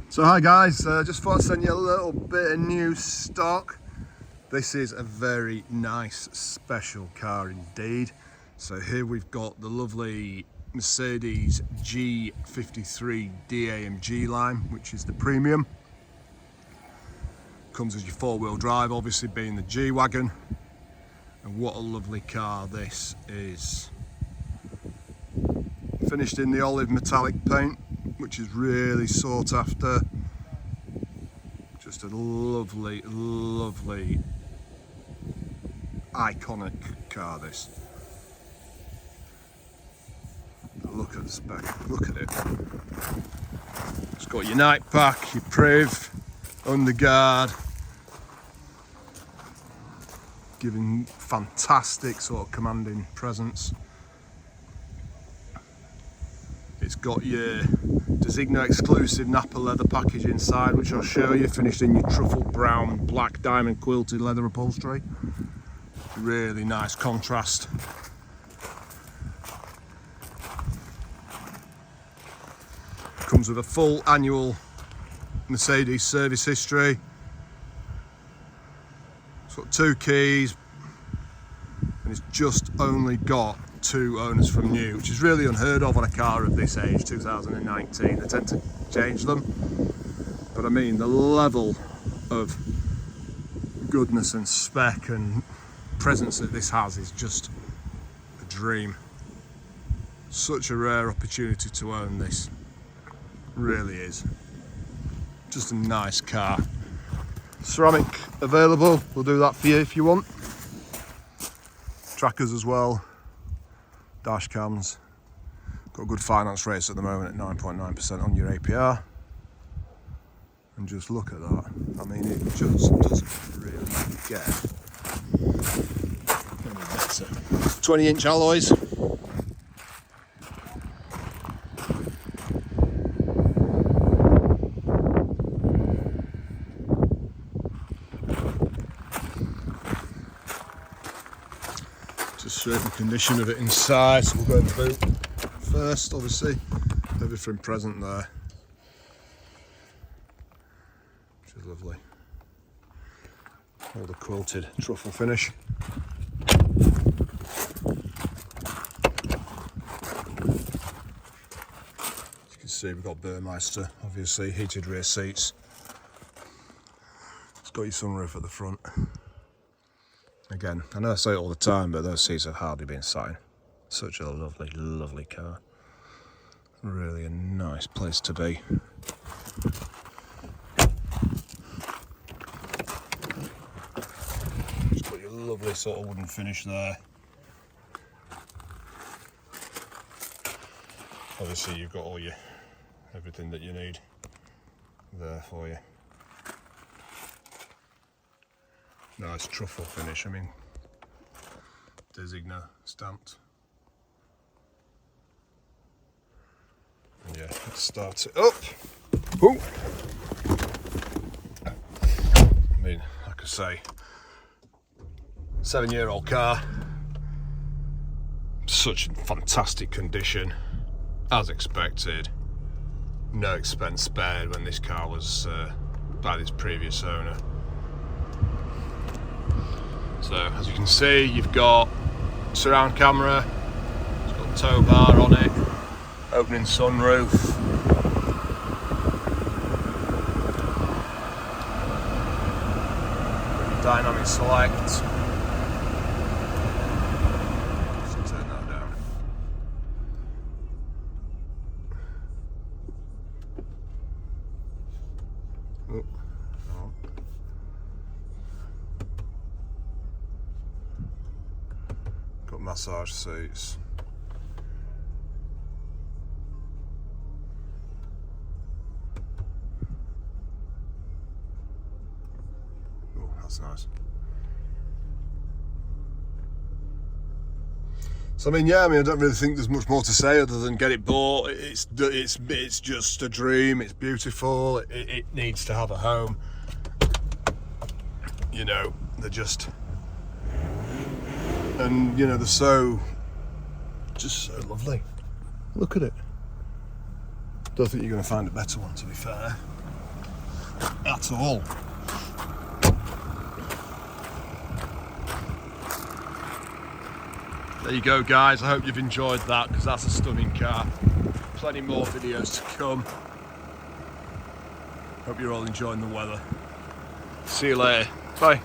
So hi guys, just thought I'd send you a little bit of new stock. This is a very nice special car indeed. So here we've got the lovely Mercedes G350D AMG line, which is the premium. Comes as your four-wheel drive, obviously being the G-Wagon. And what a lovely car this is. Finished in the olive metallic paint, which is really sought after. Just a lovely, lovely, iconic car this. Look at the spec, look at it. It's got your night pack, your priv, underguard, giving fantastic sort of commanding presence. It's got your designo exclusive Nappa Leather Package inside, which I'll show you, finished in your Truffle Brown black diamond-quilted leather upholstery. Really nice contrast. Comes with a full annual Mercedes service history. It's got 2 keys, and it's just only got 2 owners from new, which is really unheard of on a car of this age, 2019. They tend to change them, but I mean the level of goodness and spec and presence that this has is just a dream. Such a rare opportunity to own this, really is. Just a nice car. Ceramic available, we'll do that for you if you want. Trackers as well. Dash cams, got good finance rates at the moment at 9.9% on your APR, and just look at that. I mean, it just doesn't really get any better. 20-inch alloys. Just show the condition of it inside, so we'll go in the boot first. Obviously everything present there, which is lovely. All the quilted truffle finish. As you can see, we've got Burmeister, obviously heated rear seats. It's got your sunroof at the front. Again, I know I say it all the time, but those seats have hardly been sat in. Such a lovely, lovely car. Really a nice place to be. Just got your lovely sort of wooden finish there. Obviously you've got all your everything that you need there for you. Nice truffle finish, I mean, designo stamped. And yeah, let's start it up. Ooh. I mean, like I say, 7-year-old car, such fantastic condition, as expected. No expense spared when this car was by its previous owner. So as you can see, you've got surround camera, it's got tow bar on it, opening sunroof, dynamic select. Just turn that down. Oh. Oh. Got massage seats. Oh, that's nice. So I mean, yeah, I mean, I don't really think there's much more to say other than get it bought. It's just a dream. It's beautiful. It needs to have a home. You know, they're just. And you know, they're just so lovely. Look at it. Don't think you're going to find a better one, to be fair. at all. There you go guys, I hope you've enjoyed that, because that's a stunning car. Plenty more videos to come. Hope you're all enjoying the weather. See you later. Bye.